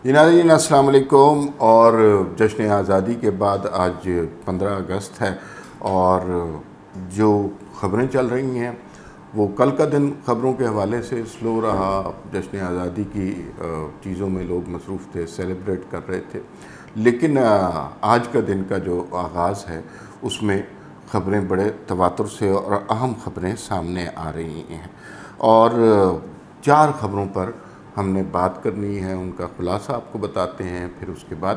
جی ناظرین السلام علیکم۔ اور جشن آزادی کے بعد آج 15 اگست ہے اور جو خبریں چل رہی ہیں وہ کل کا دن خبروں کے حوالے سے سلو رہا۔ جشن آزادی کی چیزوں میں لوگ مصروف تھے، سیلیبریٹ کر رہے تھے، لیکن آج کا دن کا جو آغاز ہے اس میں خبریں بڑے تواتر سے اور اہم خبریں سامنے آ رہی ہیں، اور 4 خبروں پر ہم نے بات کرنی ہے، ان کا خلاصہ آپ کو بتاتے ہیں، پھر اس کے بعد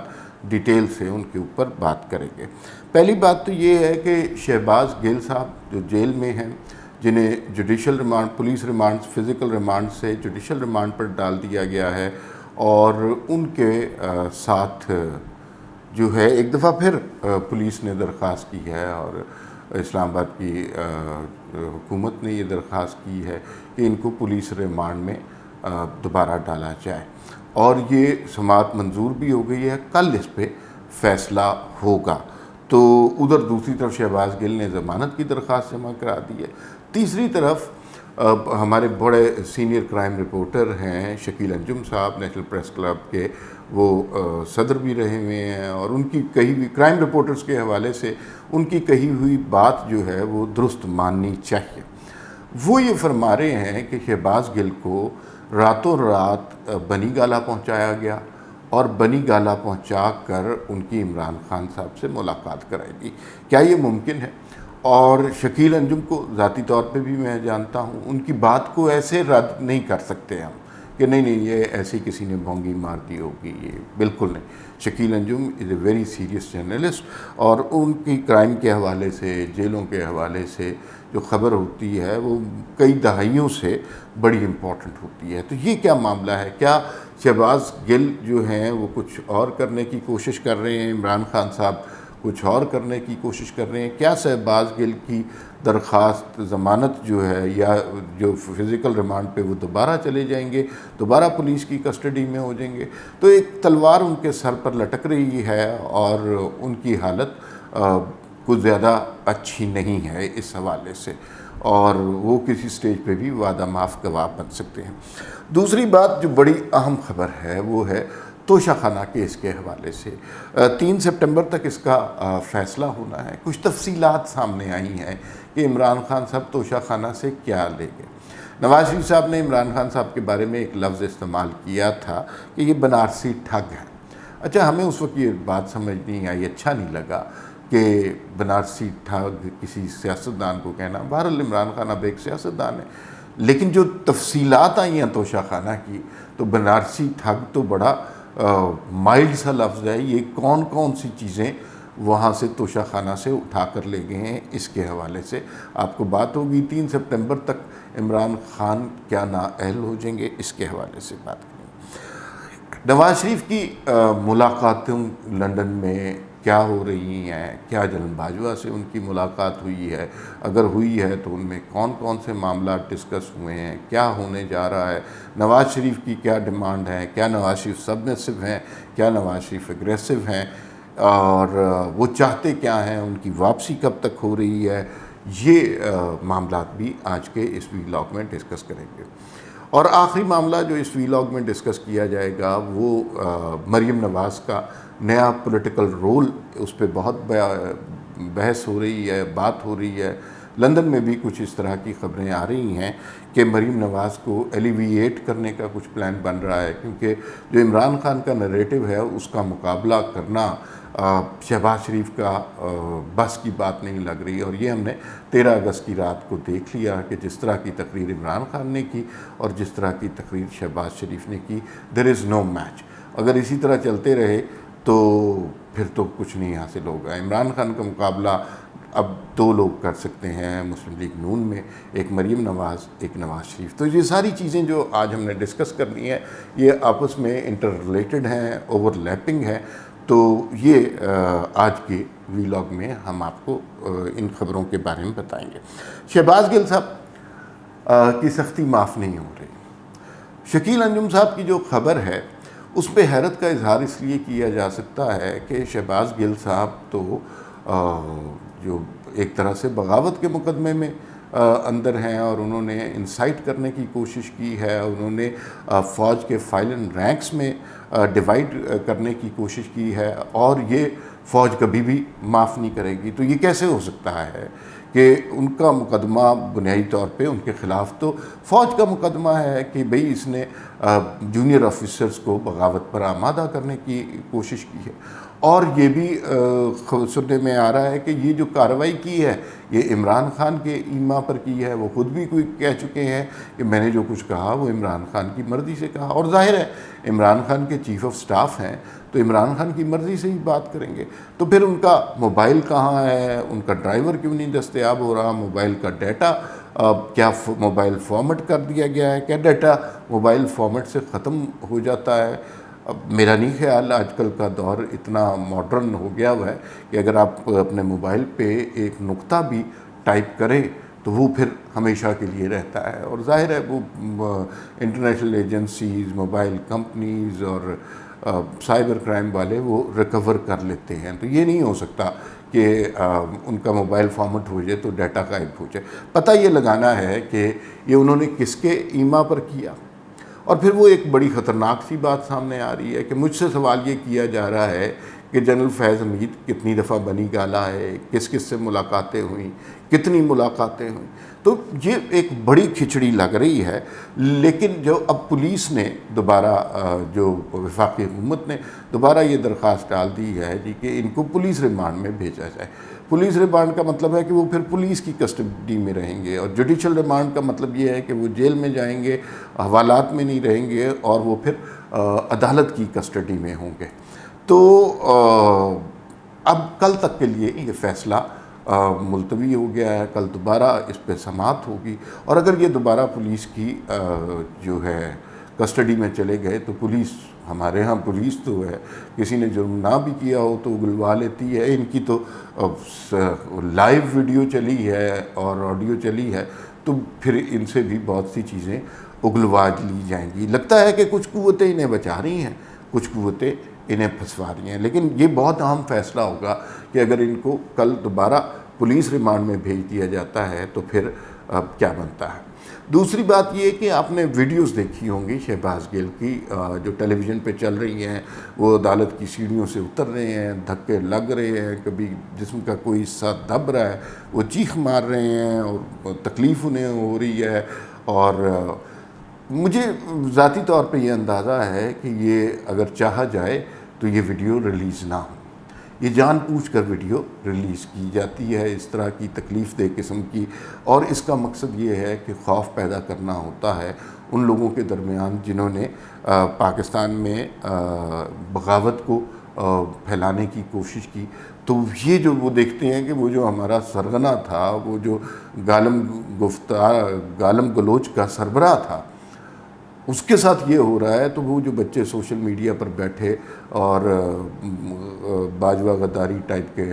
ڈیٹیل سے ان کے اوپر بات کریں گے۔ پہلی بات تو یہ ہے کہ شہباز گل صاحب جو جیل میں ہیں، جنہیں judicial remand, police remand, physical remand سے جوڈیشل ریمانڈ پر ڈال دیا گیا ہے، اور ان کے ساتھ جو ہے ایک دفعہ پھر پولیس نے درخواست کی ہے، اور اسلام آباد کی حکومت نے یہ درخواست کی ہے کہ ان کو پولیس ریمانڈ میں دوبارہ ڈالا جائے، اور یہ سماعت منظور بھی ہو گئی ہے، کل اس پہ فیصلہ ہوگا۔ تو ادھر دوسری طرف شہباز گل نے ضمانت کی درخواست جمع کرا دی ہے۔ تیسری طرف ہمارے بڑے سینئر کرائم رپورٹر ہیں شکیل انجم صاحب، نیشنل پریس کلب کے وہ صدر بھی رہے ہوئے ہیں، اور ان کی کہی ہوئی کرائم رپورٹرز کے حوالے سے ان کی کہی ہوئی بات جو ہے وہ درست ماننی چاہیے۔ وہ یہ فرما رہے ہیں کہ شہباز گل کو راتوں رات بنی گالہ پہنچایا گیا، اور بنی گالہ پہنچا کر ان کی عمران خان صاحب سے ملاقات کرائی گئی۔ کیا یہ ممکن ہے؟ اور شکیل انجم کو ذاتی طور پہ بھی میں جانتا ہوں، ان کی بات کو ایسے رد نہیں کر سکتے ہم کہ نہیں یہ ایسی کسی نے بھونگی مار دی ہوگی، یہ بالکل نہیں۔ شکیل انجم از اے ویری سیریس جرنلسٹ، اور ان کی کرائم کے حوالے سے، جیلوں کے حوالے سے جو خبر ہوتی ہے وہ کئی دہائیوں سے بڑی امپورٹنٹ ہوتی ہے۔ تو یہ کیا معاملہ ہے؟ کیا شہباز گل جو ہیں وہ کچھ اور کرنے کی کوشش کر رہے ہیں، عمران خان صاحب کچھ اور کرنے کی کوشش کر رہے ہیں؟ کیا شہباز گل کی درخواست ضمانت جو ہے یا جو فزیکل ریمانڈ پہ وہ دوبارہ چلے جائیں گے، دوبارہ پولیس کی کسٹڈی میں ہو جائیں گے؟ تو ایک تلوار ان کے سر پر لٹک رہی ہے، اور ان کی حالت کچھ زیادہ اچھی نہیں ہے اس حوالے سے، اور وہ کسی سٹیج پہ بھی وعدہ معاف گواہ بن سکتے ہیں۔ دوسری بات جو بڑی اہم خبر ہے وہ ہے توشہ خانہ کیس کے حوالے سے۔ 3 سپٹمبر تک اس کا فیصلہ ہونا ہے۔ کچھ تفصیلات سامنے آئی ہیں کہ عمران خان صاحب توشہ خانہ سے کیا لے گئے۔ نواز شریف صاحب نے عمران خان صاحب کے بارے میں ایک لفظ استعمال کیا تھا کہ یہ بنارسی ٹھگ ہے۔ اچھا، ہمیں اس وقت یہ بات سمجھ نہیں آئی، اچھا نہیں لگا کہ بنارسی ٹھگ کسی سیاستدان کو کہنا۔ بہرحال عمران خان اب ایک سیاستدان ہے، لیکن جو تفصیلات آئی ہیں توشہ خانہ کی، تو بنارسی ٹھگ تو بڑا مائلڈ سا لفظ ہے۔ یہ کون کون سی چیزیں وہاں سے توشہ خانہ سے اٹھا کر لے گئے ہیں، اس کے حوالے سے آپ کو بات ہوگی۔ 3 سپٹمبر تک عمران خان کیا نااہل ہو جائیں گے، اس کے حوالے سے بات کریں گے۔ نواز شریف کی ملاقاتیں لندن میں کیا ہو رہی ہیں؟ کیا جلن باجوہ سے ان کی ملاقات ہوئی ہے؟ اگر ہوئی ہے تو ان میں کون کون سے معاملات ڈسکس ہوئے ہیں؟ کیا ہونے جا رہا ہے؟ نواز شریف کی کیا ڈیمانڈ ہے؟ کیا نواز شریف سبمسو ہیں؟ کیا نواز شریف اگریسو ہیں؟ اور وہ چاہتے کیا ہیں؟ ان کی واپسی کب تک ہو رہی ہے؟ یہ معاملات بھی آج کے اس ویلاگ میں ڈسکس کریں گے۔ اور آخری معاملہ جو اس ویلاگ میں ڈسکس کیا جائے گا وہ مریم نواز کا نیا پولیٹیکل رول، اس پہ بہت بحث ہو رہی ہے، بات ہو رہی ہے۔ لندن میں بھی کچھ اس طرح کی خبریں آ رہی ہیں کہ مریم نواز کو ایلیویٹ کرنے کا کچھ پلان بن رہا ہے، کیونکہ جو عمران خان کا نریٹو ہے اس کا مقابلہ کرنا شہباز شریف کا بس کی بات نہیں لگ رہی۔ اور یہ ہم نے 13 اگست کی رات کو دیکھ لیا کہ جس طرح کی تقریر عمران خان نے کی اور جس طرح کی تقریر شہباز شریف نے کی، دیر از نو میچ۔ اگر اسی طرح چلتے رہے تو پھر تو کچھ نہیں حاصل ہوگا۔ عمران خان کا مقابلہ اب 2 لوگ کر سکتے ہیں مسلم لیگ نون میں، ایک مریم نواز، ایک نواز شریف۔ تو یہ ساری چیزیں جو آج ہم نے ڈسکس کرنی ہے یہ آپس میں انٹر ریلیٹڈ ہیں، اوور لیپنگ ہے۔ تو یہ آج کے ویلاگ میں ہم آپ کو ان خبروں کے بارے میں بتائیں گے۔ شہباز گل صاحب کی سختی معاف نہیں ہو رہی۔ شکیل انجم صاحب کی جو خبر ہے اس پہ حیرت کا اظہار اس لیے کیا جا سکتا ہے کہ شہباز گل صاحب تو جو ایک طرح سے بغاوت کے مقدمے میں اندر ہیں اور انہوں نے انسائٹ کرنے کی کوشش کی ہے، انہوں نے فوج کے فائل اینڈ رینکس میں ڈیوائڈ کرنے کی کوشش کی ہے، اور یہ فوج کبھی بھی معاف نہیں کرے گی۔ تو یہ کیسے ہو سکتا ہے کہ ان کا مقدمہ بنیادی طور پہ ان کے خلاف تو فوج کا مقدمہ ہے کہ بھئی اس نے جونیئر آفیسرز کو بغاوت پر آمادہ کرنے کی کوشش کی ہے، اور یہ بھی سننے میں آ رہا ہے کہ یہ جو کارروائی کی ہے یہ عمران خان کے ایما پر کی ہے۔ وہ خود بھی کوئی کہہ چکے ہیں کہ میں نے جو کچھ کہا وہ عمران خان کی مرضی سے کہا، اور ظاہر ہے عمران خان کے چیف آف سٹاف ہیں تو عمران خان کی مرضی سے ہی بات کریں گے۔ تو پھر ان کا موبائل کہاں ہے، ان کا ڈرائیور کیوں نہیں دستیاب ہو رہا، موبائل کا ڈیٹا کیا موبائل فارمیٹ کر دیا گیا ہے، کیا ڈیٹا موبائل فارمیٹ سے ختم ہو جاتا ہے؟ اب میرا نہیں خیال آج کل کا دور اتنا ماڈرن ہو گیا ہوا ہے کہ اگر آپ اپنے موبائل پہ ایک نقطہ بھی ٹائپ کریں تو وہ پھر ہمیشہ کے لیے رہتا ہے، اور ظاہر ہے وہ انٹرنیشنل ایجنسیز، موبائل کمپنیز اور سائبر کرائم والے وہ ریکور کر لیتے ہیں۔ تو یہ نہیں ہو سکتا کہ ان کا موبائل فارمیٹ ہو جائے تو ڈیٹا غائب ہو جائے۔ پتہ یہ لگانا ہے کہ یہ انہوں نے کس کے ایما پر کیا۔ اور پھر وہ ایک بڑی خطرناک سی بات سامنے آ رہی ہے کہ مجھ سے سوال یہ کیا جا رہا ہے کہ جنرل فیض حمید کتنی دفعہ بنی گالا ہے، کس کس سے ملاقاتیں ہوئیں، کتنی ملاقاتیں ہوئیں۔ تو یہ ایک بڑی کھچڑی لگ رہی ہے، لیکن جو اب پولیس نے دوبارہ جو وفاقی حکومت نے دوبارہ یہ درخواست ڈال دی ہے جی کہ ان کو پولیس ریمانڈ میں بھیجا جائے۔ پولیس ریمانڈ کا مطلب ہے کہ وہ پھر پولیس کی کسٹڈی میں رہیں گے، اور جوڈیشل ریمانڈ کا مطلب یہ ہے کہ وہ جیل میں جائیں گے، حوالات میں نہیں رہیں گے، اور وہ پھر عدالت کی کسٹڈی میں ہوں گے۔ تو اب کل تک کے لیے یہ فیصلہ ملتوی ہو گیا ہے، کل دوبارہ اس پہ سماعت ہوگی، اور اگر یہ دوبارہ پولیس کی جو ہے کسٹڈی میں چلے گئے تو پولیس، ہمارے ہاں پولیس تو ہے کسی نے جرم نہ بھی کیا ہو تو اگلوا لیتی ہے۔ ان کی تو لائیو ویڈیو چلی ہے اور آڈیو چلی ہے، تو پھر ان سے بھی بہت سی چیزیں اگلوا لی جائیں گی۔ لگتا ہے کہ کچھ قوتیں انہیں بچا رہی ہیں، کچھ قوتیں انہیں پھنسوا رہی ہیں، لیکن یہ بہت اہم فیصلہ ہوگا کہ اگر ان کو کل دوبارہ پولیس ریمانڈ میں بھیج دیا جاتا ہے تو پھر کیا بنتا ہے۔ دوسری بات یہ کہ آپ نے ویڈیوز دیکھی ہوں گی شہباز گل کی جو ٹیلی ویژن پہ چل رہی ہیں، وہ عدالت کی سیڑھیوں سے اتر رہے ہیں، دھکے لگ رہے ہیں، کبھی جسم کا کوئی حصہ دب رہا ہے، وہ چیخ مار رہے ہیں اور تکلیف انہیں ہو رہی ہے، اور مجھے ذاتی طور پہ یہ اندازہ ہے کہ یہ اگر چاہا جائے تو یہ ویڈیو ریلیز نہ ہو۔ یہ جان پوچھ کر ویڈیو ریلیز کی جاتی ہے اس طرح کی تکلیف دہ قسم کی، اور اس کا مقصد یہ ہے کہ خوف پیدا کرنا ہوتا ہے ان لوگوں کے درمیان جنہوں نے پاکستان میں بغاوت کو پھیلانے کی کوشش کی۔ تو یہ جو وہ دیکھتے ہیں کہ وہ جو ہمارا سرغنہ تھا، وہ جو گالم گلوچ کا سربراہ تھا، اس کے ساتھ یہ ہو رہا ہے، تو وہ جو بچے سوشل میڈیا پر بیٹھے اور باجوہ غداری ٹائپ کے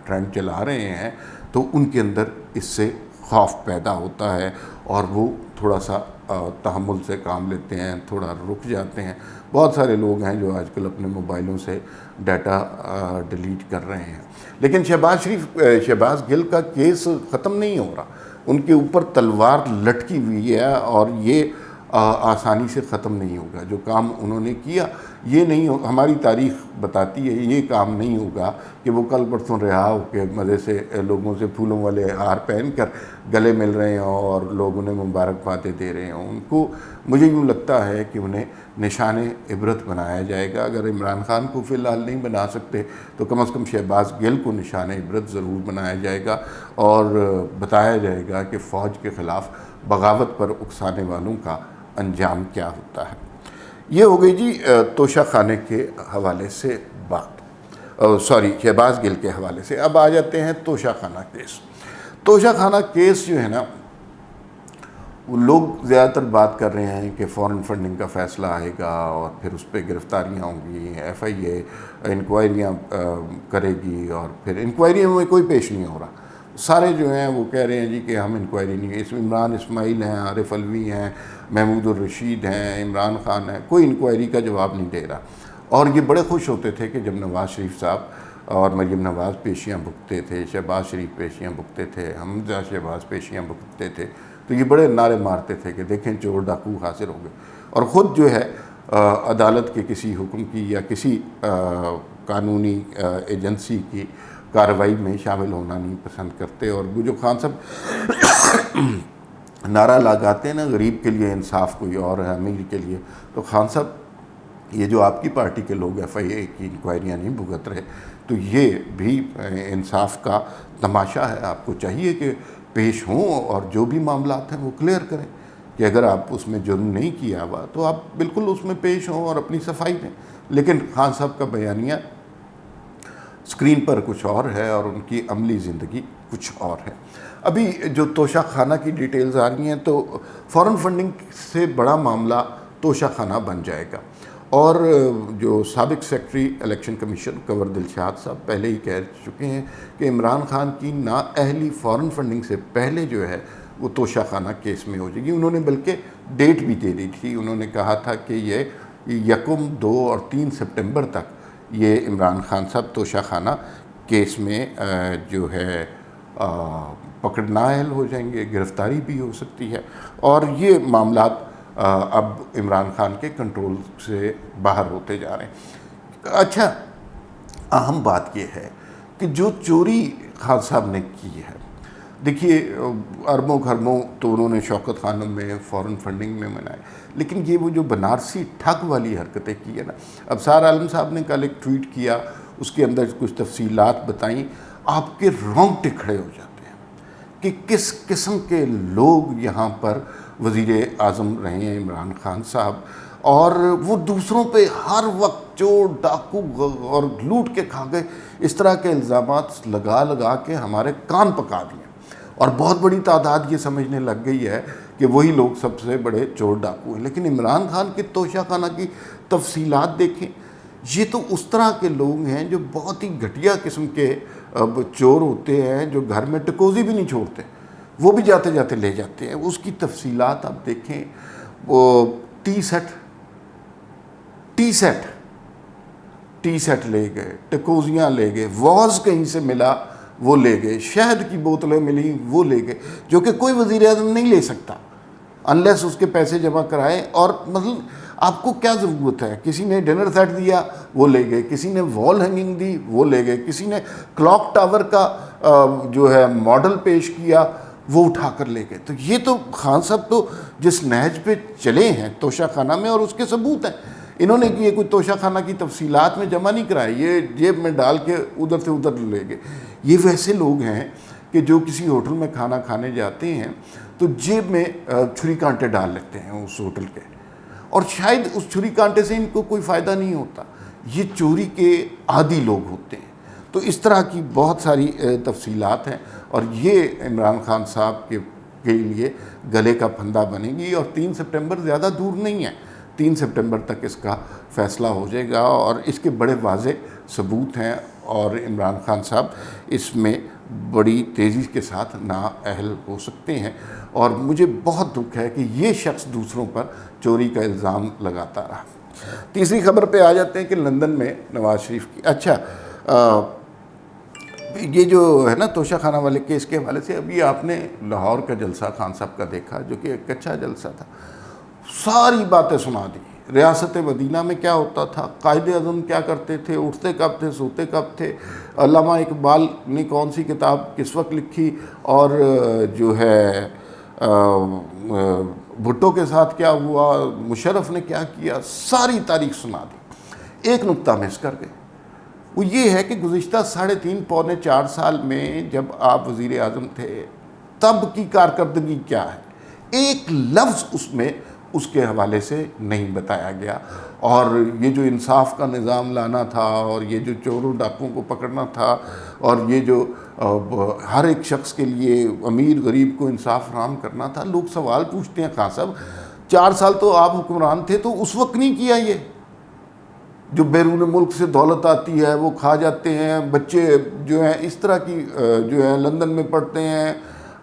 ٹرینڈ چلا رہے ہیں، تو ان کے اندر اس سے خوف پیدا ہوتا ہے، اور وہ تھوڑا سا تحمل سے کام لیتے ہیں، تھوڑا رک جاتے ہیں۔ بہت سارے لوگ ہیں جو آج کل اپنے موبائلوں سے ڈیٹا ڈیلیٹ کر رہے ہیں، لیکن شہباز گل کا کیس ختم نہیں ہو رہا، ان کے اوپر تلوار لٹکی ہوئی ہے، اور یہ آسانی سے ختم نہیں ہوگا۔ جو کام انہوں نے کیا یہ نہیں ہماری تاریخ بتاتی ہے یہ کام نہیں ہوگا کہ وہ کل پرسوں رہا ہو کے مزے سے لوگوں سے پھولوں والے ہار پہن کر گلے مل رہے ہوں اور لوگ انہیں مبارکبادیں دے رہے ہوں۔ ان کو مجھے یوں لگتا ہے کہ انہیں نشان عبرت بنایا جائے گا۔ اگر عمران خان کو فی الحال نہیں بنا سکتے تو کم از کم شہباز گل کو نشان عبرت ضرور بنایا جائے گا، اور بتایا جائے گا کہ فوج کے خلاف بغاوت پر اکسانے والوں کا انجام کیا ہوتا ہے۔ یہ ہو گئی جی توشہ خانے کے حوالے سے بات، شہباز گل کے حوالے سے۔ اب آ جاتے ہیں توشہ خانہ کیس۔ توشہ خانہ کیس جو ہے نا، وہ لوگ زیادہ تر بات کر رہے ہیں کہ فورن فنڈنگ کا فیصلہ آئے گا اور پھر اس پہ گرفتاریاں ہوں گی، ایف آئی اے انکوائریاں کرے گی، اور پھر انکوائریوں میں کوئی پیش نہیں ہو رہا۔ سارے جو ہیں وہ کہہ رہے ہیں جی کہ ہم انکوائری نہیں ہے، اس میں عمران اسماعیل ہیں، عارف علوی ہیں، محمود الرشید ہیں، عمران خان ہیں، کوئی انکوائری کا جواب نہیں دے رہا۔ اور یہ بڑے خوش ہوتے تھے کہ جب نواز شریف صاحب اور مریم نواز پیشیاں بھگتے تھے، شہباز شریف پیشیاں بھگتے تھے، حمزہ شہباز پیشیاں بھگتے تھے، تو یہ بڑے نعرے مارتے تھے کہ دیکھیں چور ڈاکو حاضر ہو گئے، اور خود جو ہے عدالت کے کسی حکم کی یا کسی قانونی ایجنسی کی کارروائی میں شامل ہونا نہیں پسند کرتے۔ اور وہ جو خان صاحب نعرہ لگاتے ہیں نا، غریب کے لیے انصاف کوئی اور ہے، امیر کے لیے، تو خان صاحب یہ جو آپ کی پارٹی کے لوگ FIA کی انکوائریاں نہیں بھگت رہے، تو یہ بھی انصاف کا تماشا ہے۔ آپ کو چاہیے کہ پیش ہوں اور جو بھی معاملات ہیں وہ کلیئر کریں، کہ اگر آپ اس میں جرم نہیں کیا ہوا تو آپ بالکل اس میں پیش ہوں اور اپنی صفائی دیں۔ لیکن خان صاحب کا بیانیہ اسکرین پر کچھ اور ہے اور ان کی عملی زندگی کچھ اور ہے۔ ابھی جو توشہ خانہ کی ڈیٹیلز آ رہی ہیں، تو فارن فنڈنگ سے بڑا معاملہ توشہ خانہ بن جائے گا، اور جو سابق سیکرٹری الیکشن کمیشن کنور دلشاد صاحب پہلے ہی کہہ چکے ہیں کہ عمران خان کی نااہلی فارن فنڈنگ سے پہلے جو ہے وہ توشہ خانہ کیس میں ہو جائے گی۔ انہوں نے بلکہ ڈیٹ بھی دے دی تھی، انہوں نے کہا تھا کہ یہ 1، 2 اور 3 سپٹمبر تک یہ عمران خان صاحب توشہ خانہ کیس میں جو ہے پکڑ نااہل ہو جائیں گے، گرفتاری بھی ہو سکتی ہے، اور یہ معاملات اب عمران خان کے کنٹرول سے باہر ہوتے جا رہے ہیں۔ اچھا، اہم بات یہ ہے کہ جو چوری خان صاحب نے کی ہے، دیکھیے اربوں خربوں تو انہوں نے شوکت خانوں میں فارن فنڈنگ میں منائے، لیکن یہ وہ جو بنارسی ٹھگ والی حرکتیں کی ہے نا، اب سار عالم صاحب نے کل ایک ٹویٹ کیا، اس کے اندر کچھ تفصیلات بتائیں، آپ کے رونگٹے کھڑے ہو جاتے ہیں کہ کس قسم کے لوگ یہاں پر وزیر اعظم رہے ہیں عمران خان صاحب، اور وہ دوسروں پہ ہر وقت چور ڈاکو اور لوٹ کے کھا گئے اس طرح کے الزامات لگا کے ہمارے کان پکا دیے، اور بہت بڑی تعداد یہ سمجھنے لگ گئی ہے کہ وہی لوگ سب سے بڑے چور ڈاکو ہیں۔ لیکن عمران خان کے توشہ خانہ کی تفصیلات دیکھیں، یہ تو اس طرح کے لوگ ہیں جو بہت ہی گھٹیا قسم کے چور ہوتے ہیں، جو گھر میں ٹکوزی بھی نہیں چھوڑتے، وہ بھی جاتے جاتے لے جاتے ہیں۔ اس کی تفصیلات آپ دیکھیں، وہ ٹی سیٹ لے گئے، ٹکوزیاں لے گئے، واز کہیں سے ملا وہ لے گئے، شہد کی بوتلیں ملی وہ لے گئے، جو کہ کوئی وزیر اعظم نہیں لے سکتا انلیس اس کے پیسے جمع کرائے۔ اور مثلا آپ کو کیا ضرورت ہے، کسی نے ڈنر سیٹ دیا وہ لے گئے، کسی نے وال ہینگنگ دی وہ لے گئے، کسی نے کلاک ٹاور کا جو ہے ماڈل پیش کیا وہ اٹھا کر لے گئے۔ تو یہ تو خان صاحب تو جس نہج پہ چلے ہیں توشہ خانہ میں، اور اس کے ثبوت ہیں، انہوں نے یہ کوئی توشہ خانہ کی تفصیلات میں جمع نہیں کرائے، یہ جیب میں ڈال کے ادھر سے ادھر لے گئے۔ یہ ویسے لوگ ہیں کہ جو کسی ہوٹل میں کھانا کھانے جاتے ہیں تو جیب میں چھری کانٹے ڈال لیتے ہیں اس ہوٹل کے، اور شاید اس چھری کانٹے سے ان کو کوئی فائدہ نہیں ہوتا، یہ چوری کے عادی لوگ ہوتے ہیں۔ تو اس طرح کی بہت ساری تفصیلات ہیں، اور یہ عمران خان صاحب کے لیے گلے کا پھندا بنے گی، اور 3 سپٹمبر زیادہ دور نہیں ہے، 3 سپٹمبر تک اس کا فیصلہ ہو جائے گا، اور اس کے بڑے واضح ثبوت ہیں، اور عمران خان صاحب اس میں بڑی تیزی کے ساتھ نااہل ہو سکتے ہیں۔ اور مجھے بہت دکھ ہے کہ یہ شخص دوسروں پر چوری کا الزام لگاتا رہا۔ تیسری خبر پہ آ جاتے ہیں کہ لندن میں نواز شریف کی، اچھا یہ جو ہے نا توشہ خانہ والے کیس کے حوالے سے، ابھی آپ نے لاہور کا جلسہ خان صاحب کا دیکھا، جو کہ ایک اچھا جلسہ تھا، ساری باتیں سنا دی۔ ریاست مدینہ میں کیا ہوتا تھا، قائد اعظم کیا کرتے تھے، اٹھتے کب تھے، سوتے کب تھے، علامہ اقبال نے کون سی کتاب کس وقت لکھی، اور جو ہے بھٹو کے ساتھ کیا ہوا، مشرف نے کیا کیا، ساری تاریخ سنا دی۔ ایک نقطہ مس کر گئے، وہ یہ ہے کہ گزشتہ 3.5 پونے 4 سال میں جب آپ وزیر اعظم تھے تب کی کارکردگی کیا ہے، ایک لفظ اس میں اس کے حوالے سے نہیں بتایا گیا۔ اور یہ جو انصاف کا نظام لانا تھا، اور یہ جو چوروں ڈاکوں کو پکڑنا تھا، اور یہ جو ہر ایک شخص کے لیے امیر غریب کو انصاف فراہم کرنا تھا، لوگ سوال پوچھتے ہیں خان صاحب 4 سال تو آپ حکمران تھے تو اس وقت نہیں کیا؟ یہ جو بیرون ملک سے دولت آتی ہے وہ کھا جاتے ہیں، بچے جو ہیں اس طرح کی جو ہے لندن میں پڑھتے ہیں،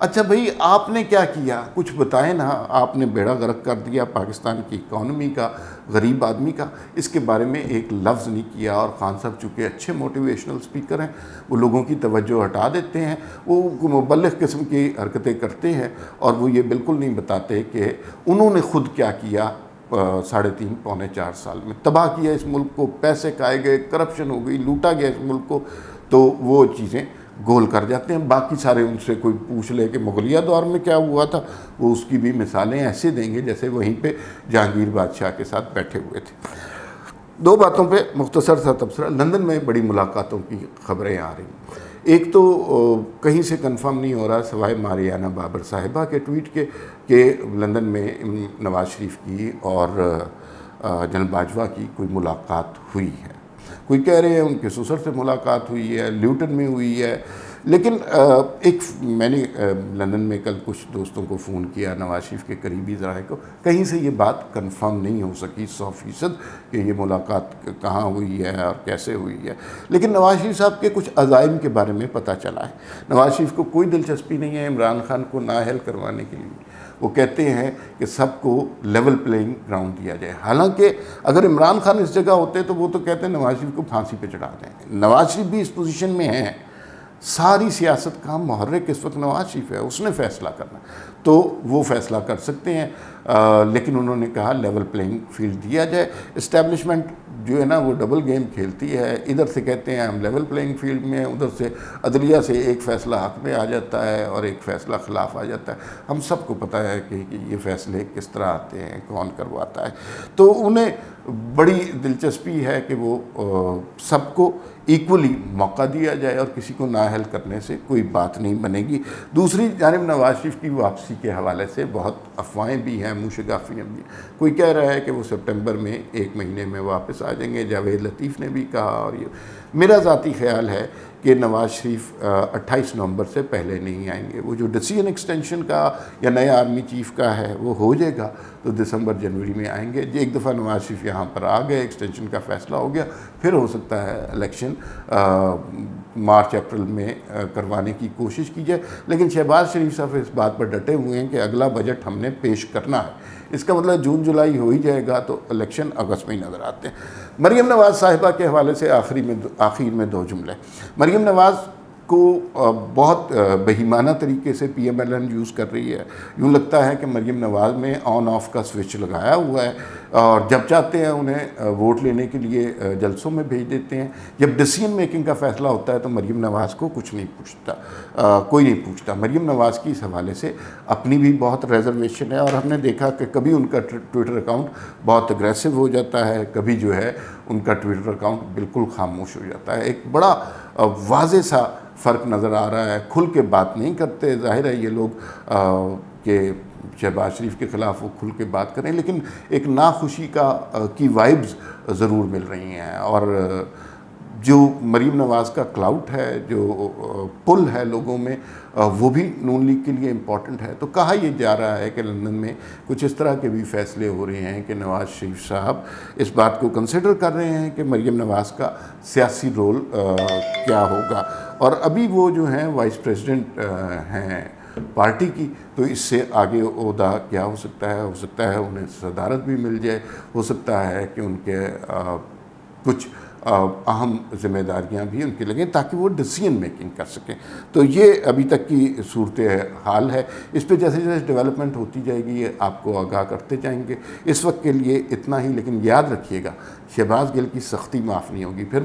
اچھا بھئی آپ نے کیا کیا، کچھ بتائیں نا، آپ نے بیڑا غرق کر دیا پاکستان کی اکانومی کا، غریب آدمی کا، اس کے بارے میں ایک لفظ نہیں کیا۔ اور خان صاحب چونکہ اچھے موٹیویشنل سپیکر ہیں، وہ لوگوں کی توجہ ہٹا دیتے ہیں، وہ مبلغ قسم کی حرکتیں کرتے ہیں، اور وہ یہ بالکل نہیں بتاتے کہ انہوں نے خود کیا کیا 3.5 پونے 4 سال میں۔ تباہ کیا اس ملک کو، پیسے کھائے گئے، کرپشن ہو گئی، لوٹا گیا اس ملک کو، تو وہ چیزیں گول کر جاتے ہیں۔ باقی سارے ان سے کوئی پوچھ لے کہ مغلیہ دور میں کیا ہوا تھا، وہ اس کی بھی مثالیں ایسے دیں گے جیسے وہیں پہ جہانگیر بادشاہ کے ساتھ بیٹھے ہوئے تھے۔ 2 باتوں پہ مختصر سا تبصرہ۔ لندن میں بڑی ملاقاتوں کی خبریں آ رہی ہیں۔ ایک تو کہیں سے کنفرم نہیں ہو رہا سوائے ماریانا بابر صاحبہ کے ٹویٹ کے کہ لندن میں نواز شریف کی اور جنرل باجوہ کی کوئی ملاقات ہوئی ہے۔ کوئی کہہ رہے ہیں ان کے سسر سے ملاقات ہوئی ہے، لیوٹن میں ہوئی ہے، لیکن میں نے لندن میں کل کچھ دوستوں کو فون کیا، نواز شریف کے قریبی ذرائع کو، کہیں سے یہ بات کنفرم نہیں ہو سکی 100% کہ یہ ملاقات کہاں ہوئی ہے اور کیسے ہوئی ہے۔ لیکن نواز شریف صاحب کے کچھ عزائم کے بارے میں پتہ چلا ہے۔ نواز شریف کو کوئی دلچسپی نہیں ہے عمران خان کو نااہل کروانے کے لیے۔ وہ کہتے ہیں کہ سب کو لیول پلینگ گراؤنڈ دیا جائے۔ حالانکہ اگر عمران خان اس جگہ ہوتے تو وہ تو کہتے ہیں نواز شریف کو پھانسی پہ چڑھا دیں۔ نواز شریف بھی اس پوزیشن میں ہیں، ساری سیاست کا محرک اس وقت نواز شریف ہے، اس نے فیصلہ کرنا، تو وہ فیصلہ کر سکتے ہیں، لیکن انہوں نے کہا لیول پلینگ فیلڈ دیا جائے۔ اسٹیبلشمنٹ جو ہے نا وہ ڈبل گیم کھیلتی ہے، ادھر سے کہتے ہیں ہم لیول پلینگ فیلڈ میں، ادھر سے عدلیہ سے ایک فیصلہ حق میں آ جاتا ہے اور ایک فیصلہ خلاف آ جاتا ہے۔ ہم سب کو پتہ ہے کہ یہ فیصلے کس طرح آتے ہیں، کون کرواتا ہے۔ تو انہیں بڑی دلچسپی ہے کہ وہ سب کو ایکولی موقع دیا جائے اور کسی کو نااہل کرنے سے کوئی بات نہیں بنے گی۔ دوسری جانب نواز شریف کی واپسی کے حوالے سے بہت افواہیں بھی ہیں، موشگافیاں بھی۔ کوئی کہہ رہا ہے کہ وہ سپٹمبر میں 1 مہینے میں واپس آ جائیں گے، جاوید لطیف نے بھی کہا، اور یہ میرا ذاتی خیال ہے کہ نواز شریف 28 نومبر سے پہلے نہیں آئیں گے۔ وہ جو ڈیسیژن ایکسٹینشن کا یا نئے آرمی چیف کا ہے وہ ہو جائے گا تو دسمبر جنوری میں آئیں گے۔ ایک دفعہ نواز شریف یہاں پر آ گئے، ایکسٹینشن کا فیصلہ ہو گیا، پھر ہو سکتا ہے الیکشن مارچ اپریل میں کروانے کی کوشش کی جائے۔ لیکن شہباز شریف صاحب اس بات پر ڈٹے ہوئے ہیں کہ اگلا بجٹ ہم نے پیش کرنا ہے۔ اس کا مطلب جون جولائی ہو ہی جائے گا تو الیکشن اگست میں ہی نظر آتے ہیں۔ مریم نواز صاحبہ کے حوالے سے آخر میں 2 جملے۔ مریم نواز کو بہت بہیمانہ طریقے سے P M L N use کر رہی ہے۔ یوں لگتا ہے کہ مریم نواز میں آن آف کا سوئچ لگایا ہوا ہے، اور جب چاہتے ہیں انہیں ووٹ لینے کے لیے جلسوں میں بھیج دیتے ہیں۔ جب ڈیسیژن میکنگ کا فیصلہ ہوتا ہے تو مریم نواز کو کچھ نہیں پوچھتا، کوئی نہیں پوچھتا۔ مریم نواز کی اس حوالے سے اپنی بھی بہت ریزرویشن ہے، اور ہم نے دیکھا کہ کبھی ان کا ٹویٹر اکاؤنٹ بہت اگریسو ہو جاتا ہے، کبھی جو ہے ان کا ٹویٹر اکاؤنٹ بالکل خاموش ہو جاتا ہے۔ ایک بڑا واضح سا فرق نظر آ رہا ہے، کھل کے بات نہیں کرتے۔ ظاہر ہے یہ لوگ کہ شہباز شریف کے خلاف وہ کھل کے بات کریں، لیکن ایک ناخوشی کی وائبز ضرور مل رہی ہیں، اور جو مریم نواز کا کلاؤٹ ہے، جو پل ہے لوگوں میں، وہ بھی نون لیگ کے لیے امپورٹنٹ ہے۔ تو کہا یہ جا رہا ہے کہ لندن میں کچھ اس طرح کے بھی فیصلے ہو رہے ہیں کہ نواز شریف صاحب اس بات کو کنسیڈر کر رہے ہیں کہ مریم نواز کا سیاسی رول کیا ہوگا۔ اور ابھی وہ جو ہیں وائس پریزیڈنٹ ہیں پارٹی کی، تو اس سے آگے عہدہ کیا ہو سکتا ہے انہیں صدارت بھی مل جائے، ہو سکتا ہے کہ ان کے کچھ اہم ذمہ داریاں بھی ان کے لگیں تاکہ وہ ڈیسیژن میکنگ کر سکیں۔ تو یہ ابھی تک کی صورت حال ہے۔ اس پہ جیسے جیسے ڈیولپمنٹ ہوتی جائے گی آپ کو آگاہ کرتے جائیں گے۔ اس وقت کے لیے اتنا ہی، لیکن یاد رکھیے گا شہباز گل کی سختی معاف نہیں ہوگی۔ پھر